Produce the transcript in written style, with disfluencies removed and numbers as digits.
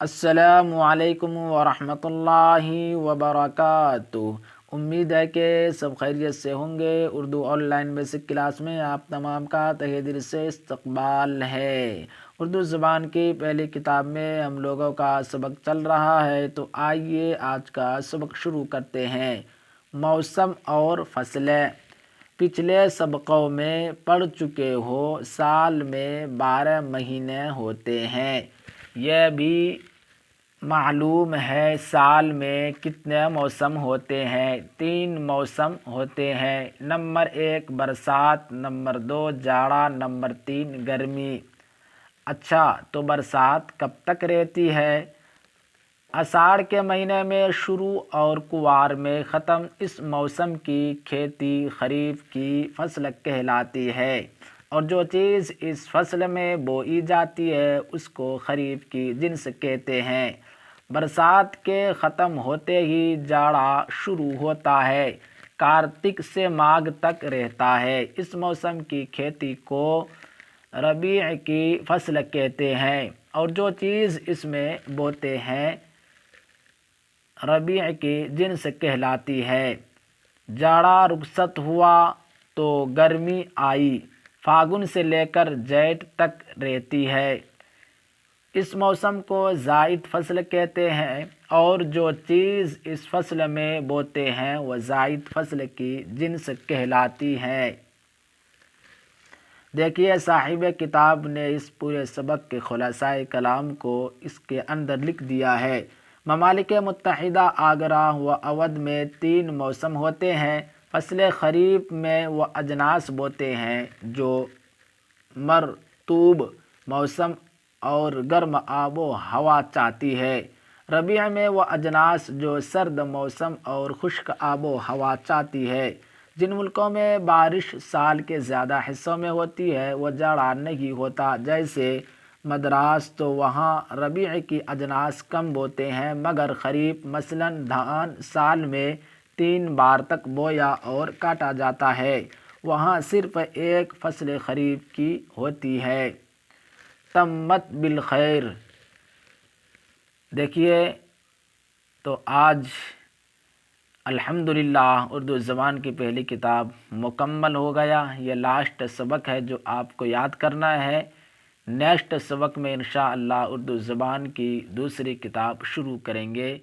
السلام علیکم ورحمۃ اللہ وبرکاتہ۔ امید ہے کہ سب خیریت سے ہوں گے۔ Urdu on line basic class میں آپ تمام کا تہہ دل سے استقبال ہے۔ اردو زبان کی پہلی کتاب میں ہم لوگوں کا سبق چل رہا ہے، تو آئیے آج کا سبق شروع کرتے ہیں۔ موسم اور فصلیں۔ پچھلے سبقوں میں پڑھ چکے ہو، سال میں 12 مہینے ہوتے ہیں۔ یہ بھی معلوم ہے سال میں کتنے موسم ہوتے ہیں۔ 3 موسم ہوتے ہیں۔ نمبر 1 برسات، نمبر 2 جاڑا، نمبر 3 گرمی۔ اچھا، تو برسات کب تک رہتی ہے؟ اساڑھ کے مہینے میں شروع اور کوار میں ختم۔ اس موسم کی کھیتی خریف کی فصل کہلاتی ہے، اور جو چیز اس فصل میں بوئی جاتی ہے اس کو خریف کی جنس کہتے ہیں۔ برسات کے ختم ہوتے ہی جاڑا شروع ہوتا ہے، کارتک سے ماگھ تک رہتا ہے۔ اس موسم کی کھیتی کو ربیع کی فصل کہتے ہیں، اور جو چیز اس میں بوتے ہیں ربیع کی جنس کہلاتی ہے۔ جاڑا رخصت ہوا تو گرمی آئی، فاگن سے لے کر جیٹ تک رہتی ہے۔ اس موسم کو زائد فصل کہتے ہیں، اور جو چیز اس فصل میں بوتے ہیں وہ زائد فصل کی جنس کہلاتی ہے۔ دیکھیے، صاحب کتاب نے اس پورے سبق کے خلاصۂ کلام کو اس کے اندر لکھ دیا ہے۔ ممالک متحدہ آگرہ و اودھ میں 3 موسم ہوتے ہیں۔ فصل خریف میں وہ اجناس بوتے ہیں جو مرطوب موسم اور گرم آب و ہوا چاہتی ہے۔ ربیع میں وہ اجناس جو سرد موسم اور خشک آب و ہوا چاہتی ہے۔ جن ملکوں میں بارش سال کے زیادہ حصوں میں ہوتی ہے وہ جاڑا نہیں ہوتا، جیسے مدراس، تو وہاں ربیع کی اجناس کم بوتے ہیں، مگر خریف مثلاً دھان سال میں 3 بار تک بویا اور کاٹا جاتا ہے، وہاں صرف ایک فصل خریف کی ہوتی ہے۔ تمت بالخیر۔ دیکھیے، تو آج الحمدللہ اردو زبان کی پہلی کتاب مکمل ہو گیا۔ یہ لاسٹ سبق ہے جو آپ کو یاد کرنا ہے۔ نیکسٹ سبق میں انشاءاللہ اردو زبان کی دوسری کتاب شروع کریں گے۔